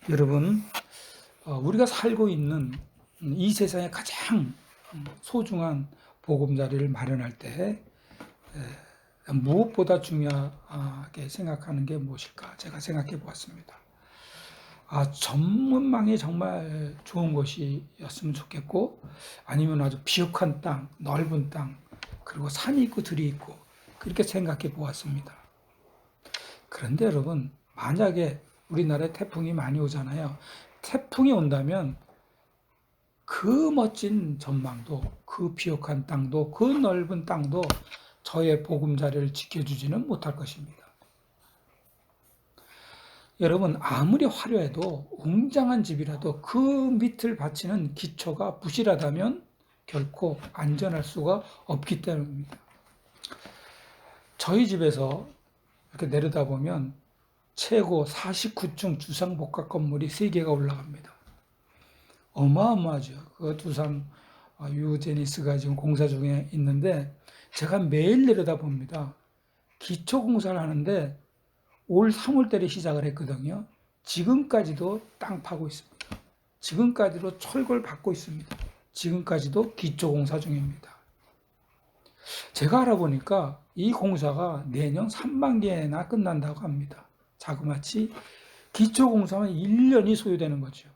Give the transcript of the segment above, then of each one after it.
여러분, 우리가 살고 있는 이 세상의 가장 소중한 보금자리를 마련할 때 무엇보다 중요하게 생각하는 게 무엇일까? 제가 생각해 보았습니다. 전문망이 정말 좋은 곳이었으면 좋겠고, 아니면 아주 비옥한 땅, 넓은 땅, 그리고 산이 있고 들이 있고, 그렇게 생각해 보았습니다. 그런데 여러분, 만약에 우리나라에 태풍이 많이 오잖아요. 태풍이 온다면 그 멋진 전망도, 그 비옥한 땅도, 그 넓은 땅도 저의 보금자리를 지켜주지는 못할 것입니다. 여러분, 아무리 화려해도 웅장한 집이라도 그 밑을 받치는 기초가 부실하다면 결코 안전할 수가 없기 때문입니다. 저희 집에서 이렇게 내려다보면 최고 49층 주상복합 건물이 3개가 올라갑니다. 어마어마하죠. 그 두산 유제니스가 지금 공사 중에 있는데 제가 매일 내려다봅니다. 기초 공사를 하는데 올 3월달에 시작을 했거든요. 지금까지도 땅 파고 있습니다. 지금까지도 철골 받고 있습니다. 지금까지도 기초 공사 중입니다. 제가 알아보니까 이 공사가 내년 3반기에나 끝난다고 합니다. 자그마치 기초 공사만 1년이 소요되는 거죠.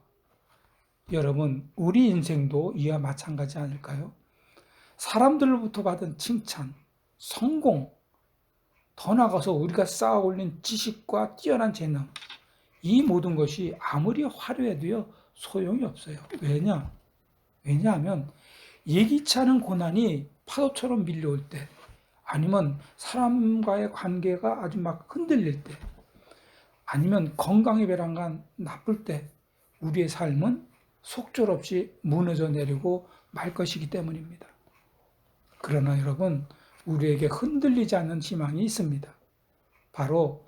여러분, 우리 인생도 이와 마찬가지 아닐까요? 사람들로부터 받은 칭찬, 성공, 더 나아가서 우리가 쌓아 올린 지식과 뛰어난 재능, 이 모든 것이 아무리 화려해도요, 소용이 없어요. 왜냐하면 예기치 않은 고난이 파도처럼 밀려올 때, 아니면 사람과의 관계가 아주 막 흔들릴 때, 아니면 건강이 배랑간 나쁠 때, 우리의 삶은 속절없이 무너져 내리고 말 것이기 때문입니다. 그러나 여러분, 우리에게 흔들리지 않는 희망이 있습니다. 바로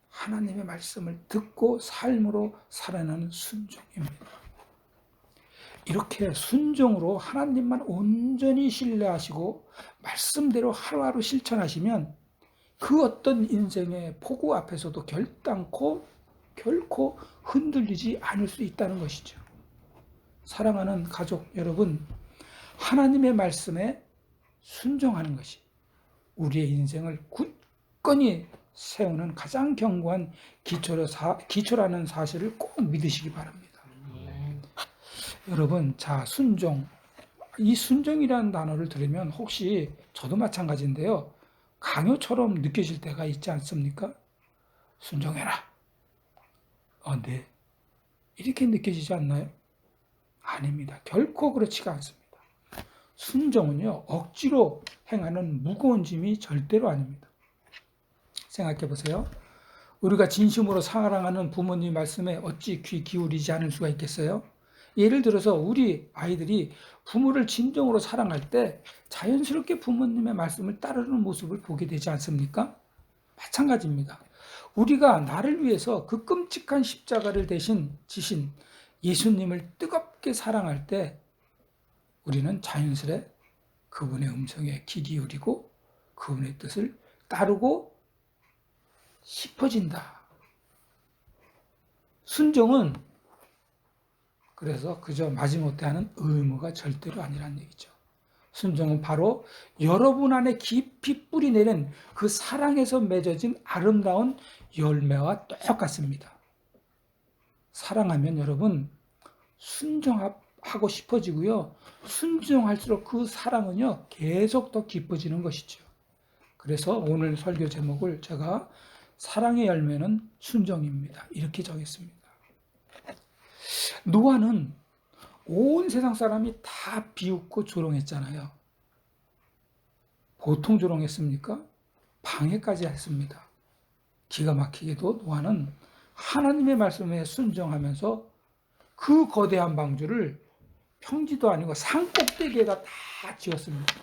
하나님의 말씀을 듣고 삶으로 살아내는 순종입니다. 이렇게 순종으로 하나님만 온전히 신뢰하시고 말씀대로 하루하루 실천하시면 그 어떤 인생의 폭우 앞에서도 결코 흔들리지 않을 수 있다는 것이죠. 사랑하는 가족 여러분, 하나님의 말씀에 순종하는 것이 우리의 인생을 굳건히 세우는 가장 견고한 기초라는 사실을 꼭 믿으시기 바랍니다. 여러분, 자, 순종. 이 순종이라는 단어를 들으면 혹시 저도 마찬가지인데요. 강요처럼 느껴질 때가 있지 않습니까? 순종해라. 네. 이렇게 느껴지지 않나요? 아닙니다. 결코 그렇지가 않습니다. 순종은요, 억지로 행하는 무거운 짐이 절대로 아닙니다. 생각해 보세요. 우리가 진심으로 사랑하는 부모님 말씀에 어찌 귀 기울이지 않을 수가 있겠어요? 예를 들어서 우리 아이들이 부모를 진정으로 사랑할 때 자연스럽게 부모님의 말씀을 따르는 모습을 보게 되지 않습니까? 마찬가지입니다. 우리가 나를 위해서 그 끔찍한 십자가를 대신 지신 예수님을 뜨겁게 사랑할 때 우리는 자연스레 그분의 음성에 귀 기울이고 그분의 뜻을 따르고 싶어진다. 순종은 그래서 그저 마지못해 하는 의무가 절대로 아니라는 얘기죠. 순종은 바로 여러분 안에 깊이 뿌리내린 그 사랑에서 맺어진 아름다운 열매와 똑같습니다. 사랑하면 여러분 순종하고 싶어지고요. 순종할수록 그 사랑은요 계속 더 깊어지는 것이죠. 그래서 오늘 설교 제목을 제가 사랑의 열매는 순종입니다. 이렇게 정했습니다. 노아는 온 세상 사람이 다 비웃고 조롱했잖아요. 보통 조롱했습니까? 방해까지 했습니다. 기가 막히게도 노아는 하나님의 말씀에 순종하면서 그 거대한 방주를 평지도 아니고 산 꼭대기에다 다 지었습니다.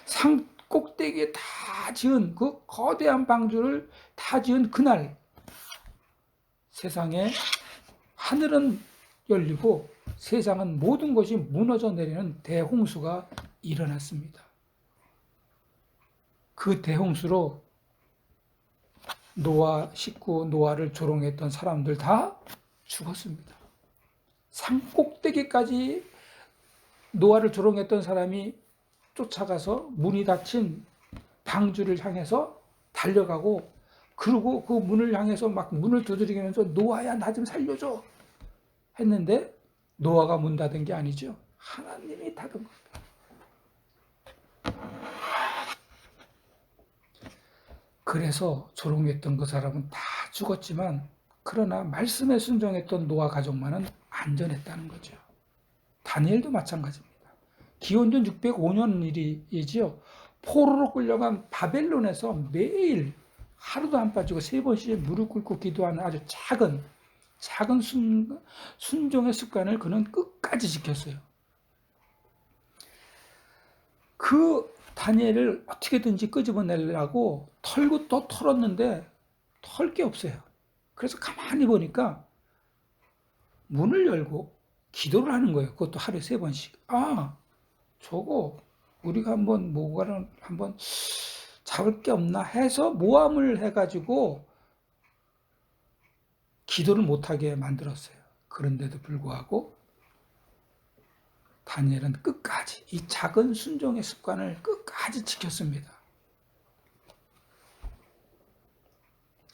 산 꼭대기에 다 지은 그 거대한 방주를 다 지은 그날 세상에 하늘은 열리고 세상은 모든 것이 무너져 내리는 대홍수가 일어났습니다. 그 대홍수로 노아 식구 노아를 조롱했던 사람들 다 죽었습니다. 산 꼭대기까지 노아를 조롱했던 사람이 쫓아가서 문이 닫힌 방주를 향해서 달려가고, 그리고 그 문을 향해서 막 문을 두드리면서 노아야 나 좀 살려줘 했는데, 노아가 문 닫은 게 아니죠. 하나님이 닫은 겁니다. 그래서 조롱했던 그 사람은 다 죽었지만, 그러나 말씀에 순종했던 노아 가족만은 안전했다는 거죠. 다니엘도 마찬가지입니다. 기원전 605년 일이지요. 포로로 끌려간 바벨론에서 매일 하루도 안 빠지고 3번씩 무릎 꿇고 기도하는 아주 작은 순종의 습관을 그는 끝까지 지켰어요. 그 다니엘을 어떻게든지 끄집어내려고 털고 또 털었는데 털 게 없어요. 그래서 가만히 보니까 문을 열고 기도를 하는 거예요. 그것도 하루에 3번씩. 아, 저거 우리가 한번 뭐가를 한번 잡을 게 없나 해서 모함을 해가지고 기도를 못하게 만들었어요. 그런데도 불구하고 다니엘은 끝까지 이 작은 순종의 습관을 끝까지 지켰습니다.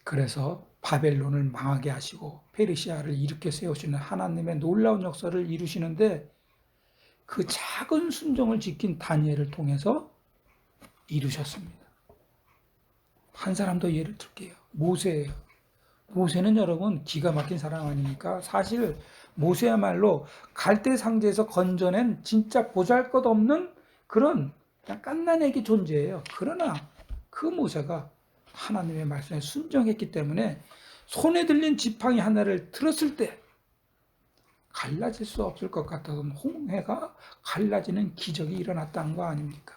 그래서 바벨론을 망하게 하시고 페르시아를 일으켜 세우시는 하나님의 놀라운 역사를 이루시는데, 그 작은 순종을 지킨 다니엘을 통해서 이루셨습니다. 한 사람 더 예를 들게요. 모세예요. 모세는 여러분 기가 막힌 사람 아닙니까? 사실 모세야말로 갈대 상자에서 건져낸 진짜 보잘것없는 그런 그냥 갓난애기 존재예요. 그러나 그 모세가 하나님의 말씀에 순종했기 때문에 손에 들린 지팡이 하나를 들었을 때 갈라질 수 없을 것 같았던 홍해가 갈라지는 기적이 일어났다는 거 아닙니까?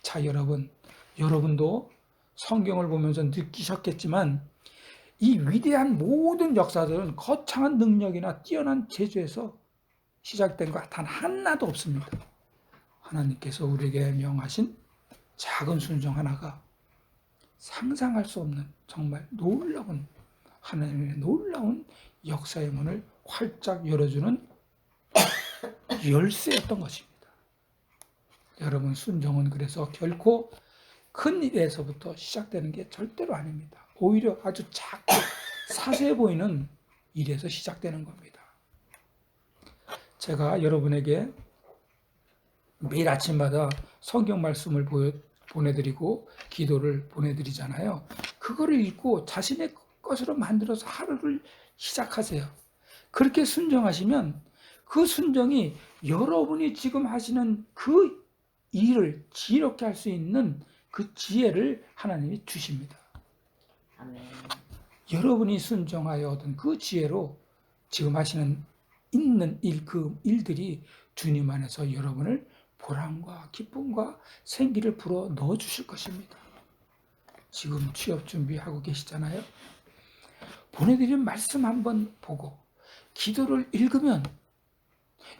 자, 여러분도 성경을 보면서 느끼셨겠지만 이 위대한 모든 역사들은 거창한 능력이나 뛰어난 재주에서 시작된 것 단 하나도 없습니다. 하나님께서 우리에게 명하신 작은 순종 하나가 상상할 수 없는 정말 놀라운 하나님의 놀라운 역사의 문을 활짝 열어주는 열쇠였던 것입니다. 여러분, 순종은 그래서 결코 큰 일에서부터 시작되는 게 절대로 아닙니다. 오히려 아주 작고 사소해 보이는 일에서 시작되는 겁니다. 제가 여러분에게 매일 아침마다 성경 말씀을 보내드리고 기도를 보내드리잖아요. 그거를 읽고 자신의 것으로 만들어서 하루를 시작하세요. 그렇게 순종하시면 그 순종이 여러분이 지금 하시는 그 일을 지혜롭게 할 수 있는 그 지혜를 하나님이 주십니다. 아멘. 여러분이 순종하여 얻은 그 지혜로 지금 하시는 있는 그 일들이 주님 안에서 여러분을 보람과 기쁨과 생기를 불어 넣어 주실 것입니다. 지금 취업 준비하고 계시잖아요. 보내드린 말씀 한번 보고 기도를 읽으면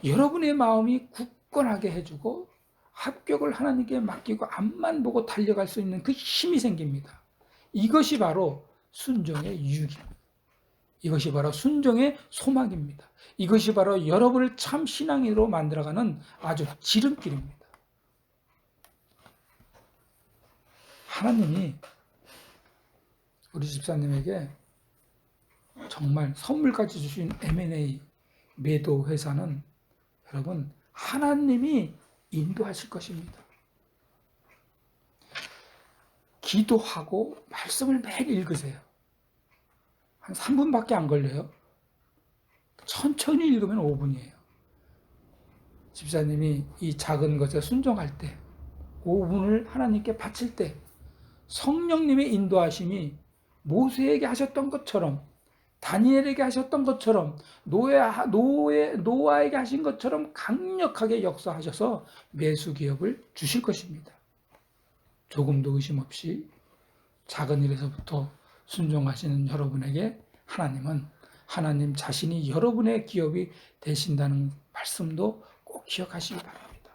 여러분의 마음이 굳건하게 해주고 합격을 하나님께 맡기고 앞만 보고 달려갈 수 있는 그 힘이 생깁니다. 이것이 바로 순종의 유익입니다. 이것이 바로 순종의 소망입니다. 이것이 바로 여러분을 참 신앙인으로 만들어가는 아주 지름길입니다. 하나님이 우리 집사님에게 정말 선물까지 주신 M&A 매도 회사는 여러분 하나님이 인도하실 것입니다. 기도하고 말씀을 매일 읽으세요. 한 3분밖에 안 걸려요. 천천히 읽으면 5분이에요. 집사님이 이 작은 것에 순종할 때 5분을 하나님께 바칠 때 성령님의 인도하심이 모세에게 하셨던 것처럼, 다니엘에게 하셨던 것처럼, 노아에게 하신 것처럼 강력하게 역사하셔서 매수 기업을 주실 것입니다. 조금도 의심 없이 작은 일에서부터 순종하시는 여러분에게 하나님은 하나님 자신이 여러분의 기업이 되신다는 말씀도 꼭 기억하시기 바랍니다.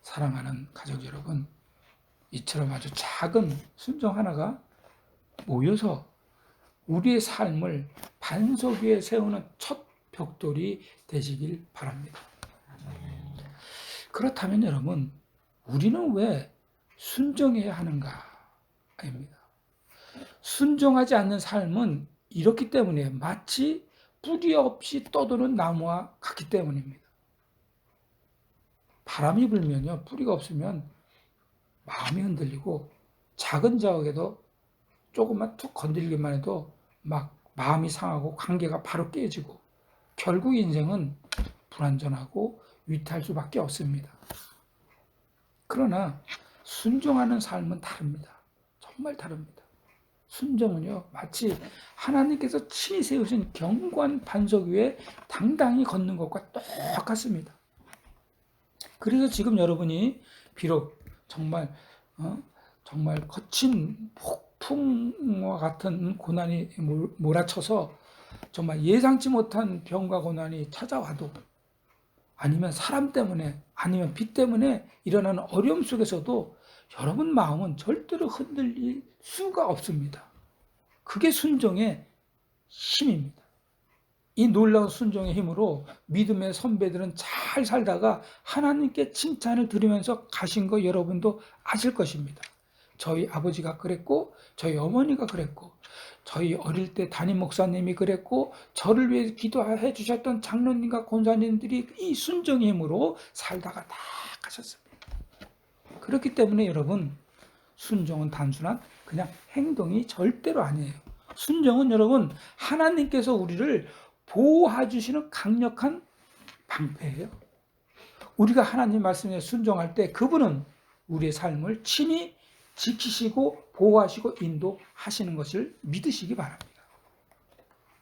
사랑하는 가족 여러분, 이처럼 아주 작은 순종 하나가 모여서 우리의 삶을 반석 위에 세우는 첫 벽돌이 되시길 바랍니다. 그렇다면 여러분, 우리는 왜 순종해야 하는가? 아닙니다. 순종하지 않는 삶은 이렇기 때문에 마치 뿌리 없이 떠도는 나무와 같기 때문입니다. 바람이 불면요, 뿌리가 없으면 마음이 흔들리고 작은 자극에도 조금만 툭 건드리기만 해도 막 마음이 상하고 관계가 바로 깨지고 결국 인생은 불완전하고 위태할 수밖에 없습니다. 그러나 순종하는 삶은 다릅니다. 정말 다릅니다. 순종은요, 마치 하나님께서 친히 세우신 견고한 반석 위에 당당히 걷는 것과 똑같습니다. 그래서 지금 여러분이 비록 정말 거친 폭풍과 같은 고난이 몰아쳐서 정말 예상치 못한 병과 고난이 찾아와도, 아니면 사람 때문에, 아니면 빚 때문에 일어나는 어려움 속에서도 여러분 마음은 절대로 흔들릴 수가 없습니다. 그게 순종의 힘입니다. 이 놀라운 순종의 힘으로 믿음의 선배들은 잘 살다가 하나님께 칭찬을 들으면서 가신 거 여러분도 아실 것입니다. 저희 아버지가 그랬고, 저희 어머니가 그랬고, 저희 어릴 때 담임 목사님이 그랬고, 저를 위해 기도해 주셨던 장로님과 권사님들이 이 순종의 힘으로 살다가 다 가셨습니다. 그렇기 때문에 여러분, 순종은 단순한 그냥 행동이 절대로 아니에요. 순종은 여러분, 하나님께서 우리를 보호해 주시는 강력한 방패예요. 우리가 하나님 말씀에 순종할 때 그분은 우리의 삶을 친히 지키시고 보호하시고 인도하시는 것을 믿으시기 바랍니다.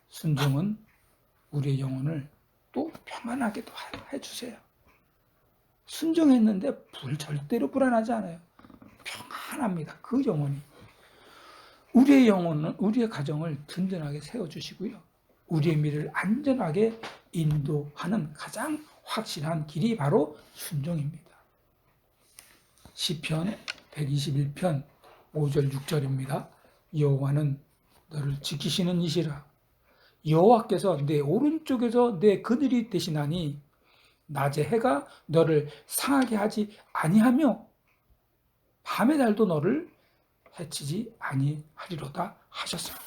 순종은 우리의 영혼을 또 평안하게도 해주세요. 순종했는데 절대로 불안하지 않아요. 평안합니다. 그 영혼이. 우리의 영혼은, 우리의 가정을 든든하게 세워주시고요, 우리의 미래를 안전하게 인도하는 가장 확실한 길이 바로 순종입니다. 시편 121편 5절 6절입니다. 여호와는 너를 지키시는 이시라. 여호와께서 내 오른쪽에서 내 그늘이 되시나니 낮의 해가 너를 상하게 하지 아니하며 밤의 달도 너를 해치지 아니하리로다 하셨습니다.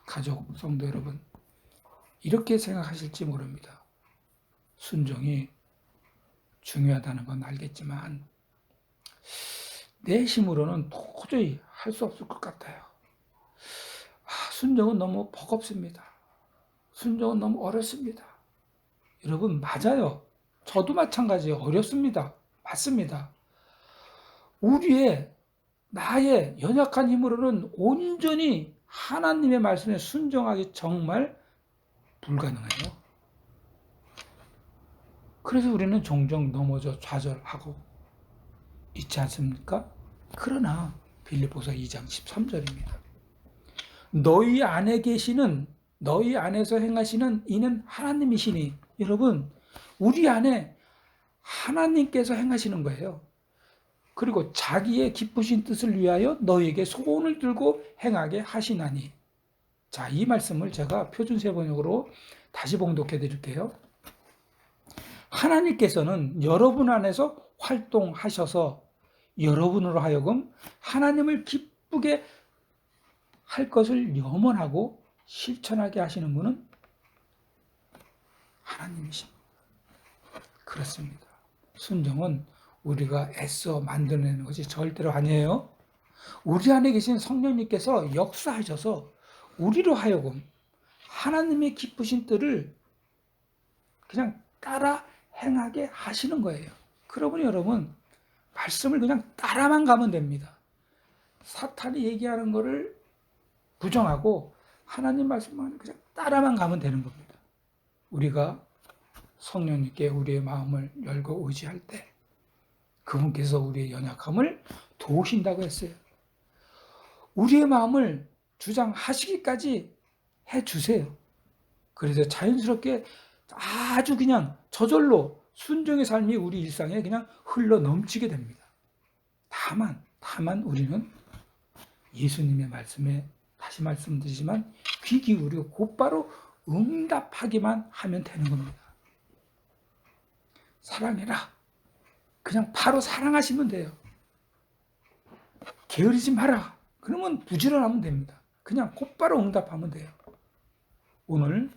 가족, 성도 여러분, 이렇게 생각하실지 모릅니다. 순종이 중요하다는 건 알겠지만 내 힘으로는 도저히 할 수 없을 것 같아요. 순종은 너무 버겁습니다. 순종은 너무 어렵습니다. 여러분, 맞아요. 저도 마찬가지예요. 어렵습니다. 맞습니다. 나의 연약한 힘으로는 온전히 하나님의 말씀에 순종하기 정말 불가능해요. 그래서 우리는 종종 넘어져 좌절하고 있지 않습니까? 그러나 빌립보서 2장 13절입니다. 너희 안에서 행하시는 이는 하나님이시니. 여러분, 우리 안에 하나님께서 행하시는 거예요. 그리고 자기의 기쁘신 뜻을 위하여 너희에게 소원을 들고 행하게 하시나니. 자, 이 말씀을 제가 표준세 번역으로 다시 봉독해 드릴게요. 하나님께서는 여러분 안에서 활동하셔서 여러분으로 하여금 하나님을 기쁘게 할 것을 염원하고 실천하게 하시는 분은 하나님이십니다. 그렇습니다. 순종은 우리가 애써 만들어내는 것이 절대로 아니에요. 우리 안에 계신 성령님께서 역사하셔서 우리로 하여금 하나님의 기쁘신 뜻을 그냥 따라 행하게 하시는 거예요. 그러므로 여러분, 말씀을 그냥 따라만 가면 됩니다. 사탄이 얘기하는 거를 부정하고 하나님 말씀만 그냥 따라만 가면 되는 겁니다. 우리가 성령님께 우리의 마음을 열고 의지할 때 그분께서 우리의 연약함을 도우신다고 했어요. 우리의 마음을 주장하시기까지 해주세요. 그래서 자연스럽게 아주 그냥 저절로 순종의 삶이 우리 일상에 그냥 흘러 넘치게 됩니다. 다만 우리는 예수님의 말씀에 다시 말씀드리지만 귀 기울이고 곧바로 응답하기만 하면 되는 겁니다. 사랑해라. 그냥 바로 사랑하시면 돼요. 게으르지 마라. 그러면 부지런하면 됩니다. 그냥 곧바로 응답하면 돼요. 오늘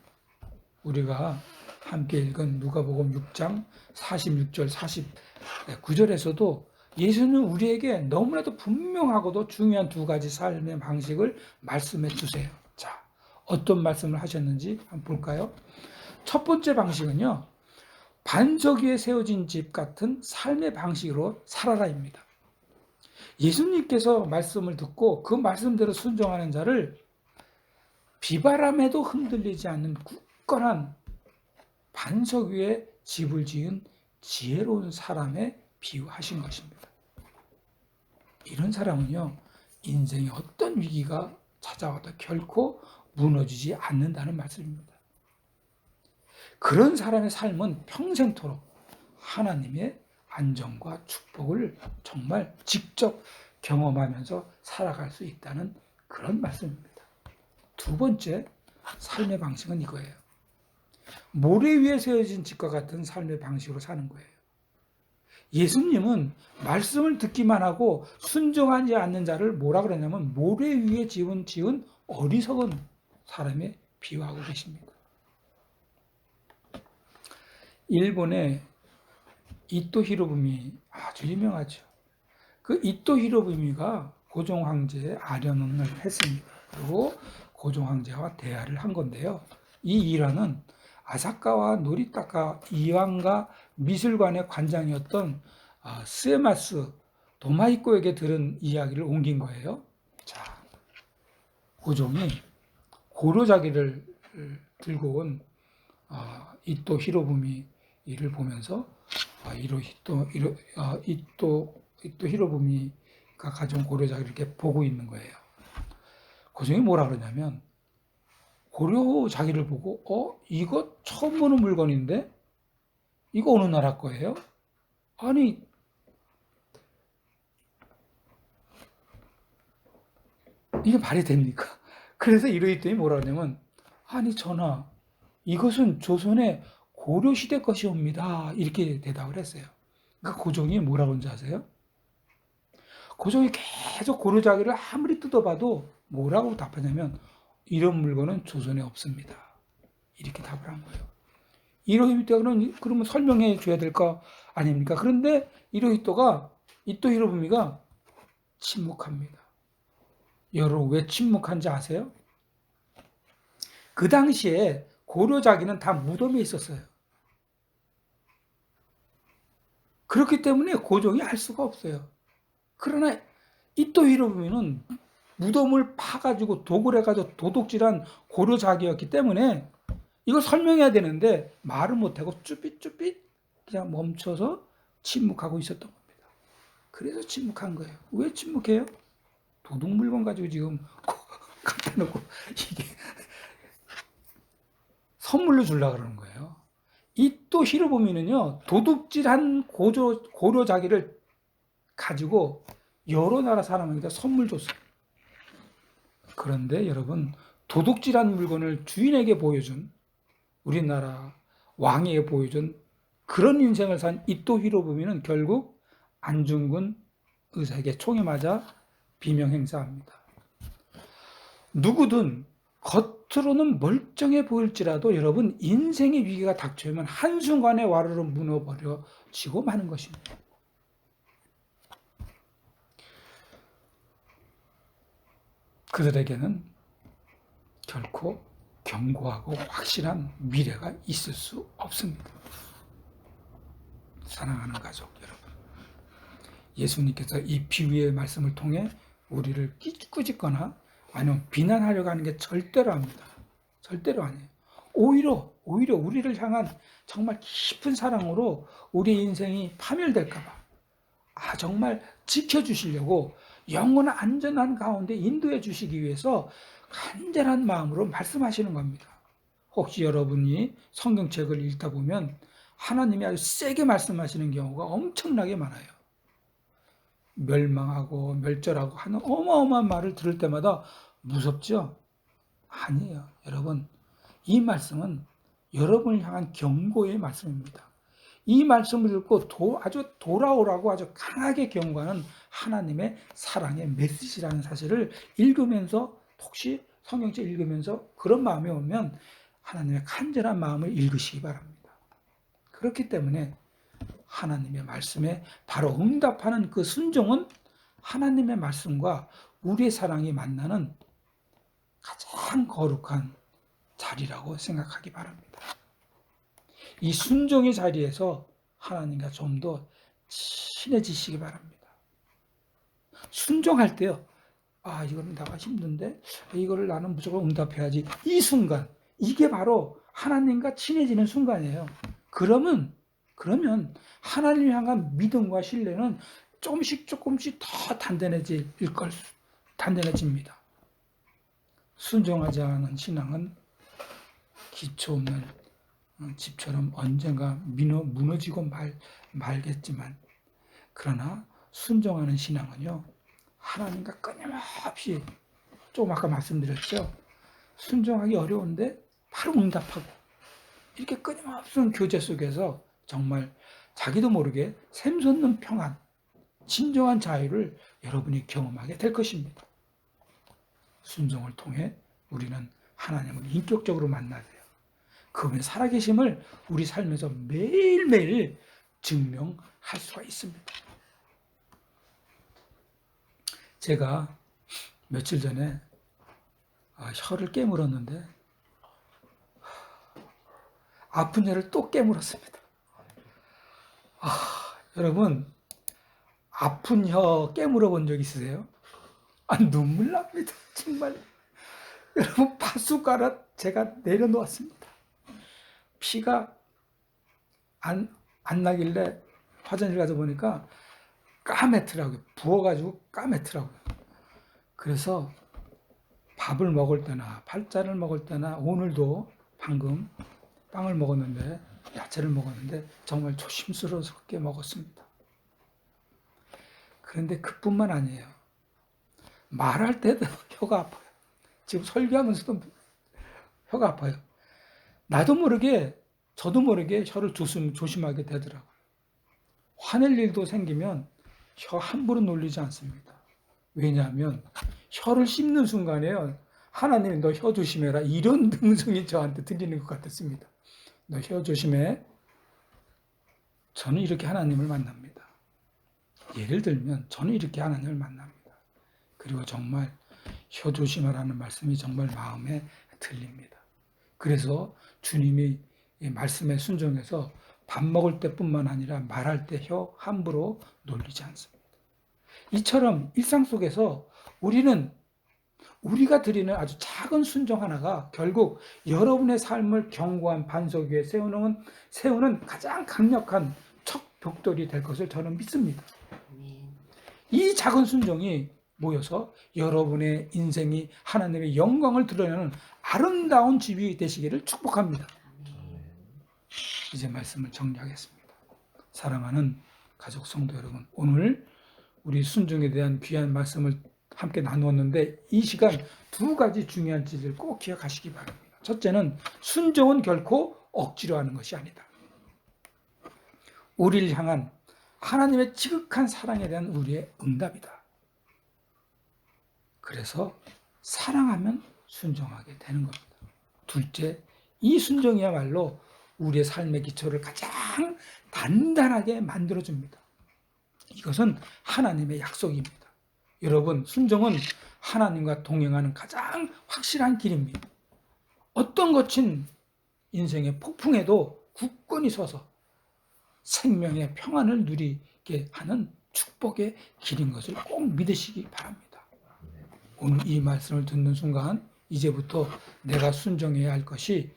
우리가 함께 읽은 누가복음 6장 46절 49절에서도 예수는 우리에게 너무나도 분명하고도 중요한 두 가지 삶의 방식을 말씀해 주세요. 자, 어떤 말씀을 하셨는지 한번 볼까요? 첫 번째 방식은요, 반석 위에 세워진 집 같은 삶의 방식으로 살아라입니다. 예수님께서 말씀을 듣고 그 말씀대로 순종하는 자를 비바람에도 흔들리지 않는 굳건한 반석 위에 집을 지은 지혜로운 사람에 비유하신 것입니다. 이런 사람은요, 인생에 어떤 위기가 찾아와도 결코 무너지지 않는다는 말씀입니다. 그런 사람의 삶은 평생토록 하나님의 안정과 축복을 정말 직접 경험하면서 살아갈 수 있다는 그런 말씀입니다. 두 번째 삶의 방식은 이거예요. 모래 위에 세워진 집과 같은 삶의 방식으로 사는 거예요. 예수님은 말씀을 듣기만 하고 순종하지 않는 자를 뭐라 그러냐면 모래 위에 지은 어리석은 사람에 비유하고 계십니다. 일본의 이토 히로부미 아주 유명하죠. 그 이토 히로부미가 고종 황제의 아련혼을 했습니다. 그리고 고종 황제와 대화를 한 건데요. 이 일화는 아사카와 노리타카 이완가 미술관의 관장이었던 스에마스 도마히코에게 들은 이야기를 옮긴 거예요. 자, 고종이 고려자기를 들고 온 이토 히로부미를 보면서 이토 히로부미가 가져온 고려자기를 이렇게 보고 있는 거예요. 고종이 뭐라 그러냐면 고려자기를 보고 이거 처음 보는 물건인데 이거 어느 나라 거예요? 아니 이게 말이 됩니까? 그래서 이러했더니 뭐라 하냐면 아니 전하 이것은 조선의 고려시대 것이옵니다. 이렇게 대답을 했어요. 그러니까 고종이 뭐라고 하는지 아세요? 고종이 계속 고려자기를 아무리 뜯어봐도 뭐라고 답하냐면 이런 물건은 조선에 없습니다. 이렇게 답을 한 거예요. 이토히토는 그러면 설명해 줘야 될 거 아닙니까? 그런데 이토 히로부미가 침묵합니다. 여러분 왜 침묵한지 아세요? 그 당시에 고려자기는 다 무덤에 있었어요. 그렇기 때문에 고종이 알 수가 없어요. 그러나 이토 히로부미는 무덤을 파가지고 도굴 해가지고 도둑질한 고려자기였기 때문에 이걸 설명해야 되는데 말을 못하고 쭈삣쭈삣 그냥 멈춰서 침묵하고 있었던 겁니다. 그래서 침묵한 거예요. 왜 침묵해요? 도둑 물건 가지고 지금 갖다 놓고 이게 선물로 주려고 그러는 거예요. 이토 히로부미는요, 도둑질한 고려자기를 가지고 여러 나라 사람에게 선물 줬어요. 그런데 여러분, 도둑질한 물건을 주인에게 보여준 우리나라 왕에게 보여준 그런 인생을 산 이토 히로부미는 결국 안중근 의사에게 총에 맞아 비명행사합니다. 누구든 겉으로는 멀쩡해 보일지라도 여러분 인생의 위기가 닥쳐오면 한순간에 와르르 무너버려지고 마는 것입니다. 그들에게는 결코 견고하고 확실한 미래가 있을 수 없습니다. 사랑하는 가족 여러분, 예수님께서 이 비유의 말씀을 통해 우리를 꾸짖거나 아니면 비난하려고 하는 게 절대로 아닙니다. 절대로 아니에요. 오히려 우리를 향한 정말 깊은 사랑으로 우리 인생이 파멸될까 봐 정말 지켜주시려고 영원한 안전한 가운데 인도해 주시기 위해서 간절한 마음으로 말씀하시는 겁니다. 혹시 여러분이 성경책을 읽다 보면 하나님이 아주 세게 말씀하시는 경우가 엄청나게 많아요. 멸망하고 멸절하고 하는 어마어마한 말을 들을 때마다 무섭죠? 아니에요. 여러분, 이 말씀은 여러분을 향한 경고의 말씀입니다. 이 말씀을 듣고 아주 돌아오라고 아주 강하게 경고하는 하나님의 사랑의 메시지라는 사실을 읽으면서, 혹시 성경책 읽으면서 그런 마음이 오면 하나님의 간절한 마음을 읽으시기 바랍니다. 그렇기 때문에 하나님의 말씀에 바로 응답하는 그 순종은 하나님의 말씀과 우리의 사랑이 만나는 가장 거룩한 자리라고 생각하기 바랍니다. 이 순종의 자리에서 하나님과 좀 더 친해지시기 바랍니다. 순종할 때요, 이거는 내가 힘든데 이거를 나는 무조건 응답해야지. 이 순간, 이게 바로 하나님과 친해지는 순간이에요. 그러면 하나님을 향한 믿음과 신뢰는 조금씩 더 단단해집니다. 순종하지 않은 신앙은 기초 없는 집처럼 언젠가 무너지고 말겠지만, 그러나 순종하는 신앙은요, 하나님과 끊임없이, 조금 아까 말씀드렸죠, 순종하기 어려운데 바로 응답하고, 이렇게 끊임없는 교제 속에서 정말 자기도 모르게 샘솟는 평안, 진정한 자유를 여러분이 경험하게 될 것입니다. 순종을 통해 우리는 하나님을 인격적으로 만나야 돼요. 그분의 살아계심을 우리 삶에서 매일매일 증명할 수가 있습니다. 제가 며칠 전에 혀를 깨물었는데 아픈 혀를 또 깨물었습니다. 여러분, 아픈 혀 깨물어 본 적 있으세요? 눈물 납니다. 정말. 여러분, 파숟가락 제가 내려놓았습니다. 피가 안 나길래 화장실 가서 보니까 까매더라고요. 부어가지고 까매더라고요. 그래서 밥을 먹을 때나 팔자를 먹을 때나, 오늘도 방금 빵을 먹었는데, 야채를 먹었는데 정말 조심스럽게 먹었습니다. 그런데 그뿐만 아니에요. 말할 때도 혀가 아파요. 지금 설교하면서도 혀가 아파요. 저도 모르게 혀를 조심하게 되더라고요. 화낼 일도 생기면 혀 함부로 놀리지 않습니다. 왜냐하면 혀를 씹는 순간에요, 하나님 너 혀 조심해라, 이런 음성이 저한테 들리는 것 같았습니다. 너 혀 조심해. 저는 이렇게 하나님을 만납니다. 예를 들면 저는 이렇게 하나님을 만납니다. 그리고 정말 혀 조심하라는 말씀이 정말 마음에 들립니다. 그래서 주님이 이 말씀에 순종해서 밥 먹을 때뿐만 아니라 말할 때 혀 함부로 놀리지 않습니다. 이처럼 일상 속에서 우리가 드리는 아주 작은 순종 하나가 결국 여러분의 삶을 견고한 반석 위에 세우는 가장 강력한 척벽돌이 될 것을 저는 믿습니다. 이 작은 순종이 모여서 여러분의 인생이 하나님의 영광을 드러내는 아름다운 집이 되시기를 축복합니다. 이제 말씀을 정리하겠습니다. 사랑하는 가족 성도 여러분, 오늘 우리 순종에 대한 귀한 말씀을 함께 나누었는데, 이 시간 두 가지 중요한 진리를 꼭 기억하시기 바랍니다. 첫째는 순종은 결코 억지로 하는 것이 아니다. 우리를 향한 하나님의 지극한 사랑에 대한 우리의 응답이다. 그래서 사랑하면 순종하게 되는 겁니다. 둘째, 이 순종이야말로 우리의 삶의 기초를 가장 단단하게 만들어줍니다. 이것은 하나님의 약속입니다. 여러분, 순종은 하나님과 동행하는 가장 확실한 길입니다. 어떤 거친 인생의 폭풍에도 굳건히 서서 생명의 평안을 누리게 하는 축복의 길인 것을 꼭 믿으시기 바랍니다. 오늘 이 말씀을 듣는 순간 이제부터 내가 순종해야 할 것이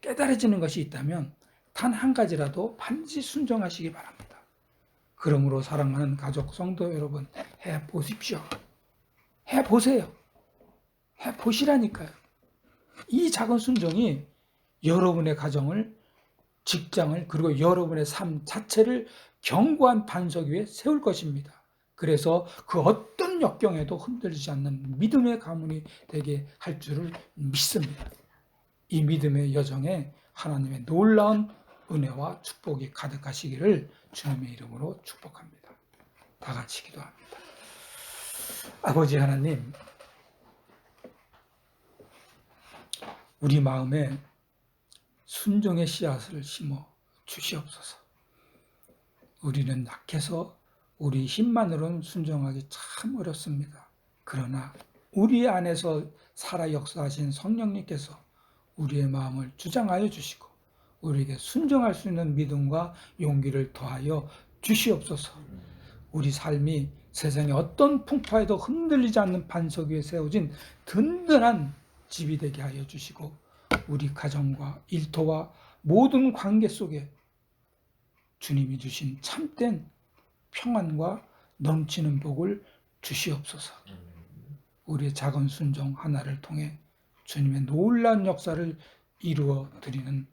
깨달아지는 것이 있다면 단 한 가지라도 반드시 순종하시기 바랍니다. 그러므로 사랑하는 가족 성도 여러분, 해보십시오. 해보세요. 해보시라니까요. 이 작은 순종이 여러분의 가정을, 직장을, 그리고 여러분의 삶 자체를 견고한 반석 위에 세울 것입니다. 그래서 그 어떤 역경에도 흔들리지 않는 믿음의 가문이 되게 할 줄을 믿습니다. 이 믿음의 여정에 하나님의 놀라운 은혜와 축복이 가득하시기를 주님의 이름으로 축복합니다. 다 같이 기도합니다. 아버지 하나님, 우리 마음에 순종의 씨앗을 심어 주시옵소서. 우리는 약해서 우리 힘만으로는 순종하기 참 어렵습니다. 그러나 우리 안에서 살아 역사하신 성령님께서 우리의 마음을 주장하여 주시고 우리에게 순종할 수 있는 믿음과 용기를 더하여 주시옵소서. 우리 삶이 세상의 어떤 풍파에도 흔들리지 않는 반석 위에 세워진 든든한 집이 되게 하여 주시고 우리 가정과 일터와 모든 관계 속에 주님이 주신 참된 평안과 넘치는 복을 주시옵소서. 우리의 작은 순종 하나를 통해 주님의 놀라운 역사를 이루어 드리는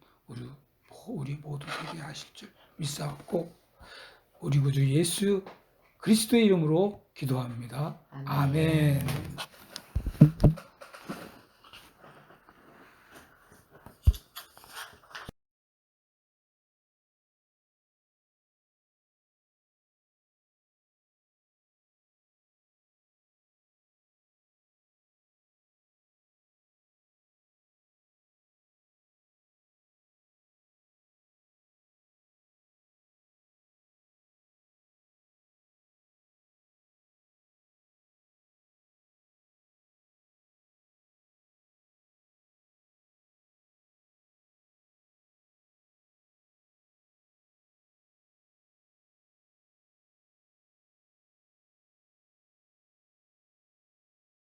우리 모두 되게 하실 줄 믿사옵고 우리 구주 예수 그리스도의 이름으로 기도합니다. 아멘.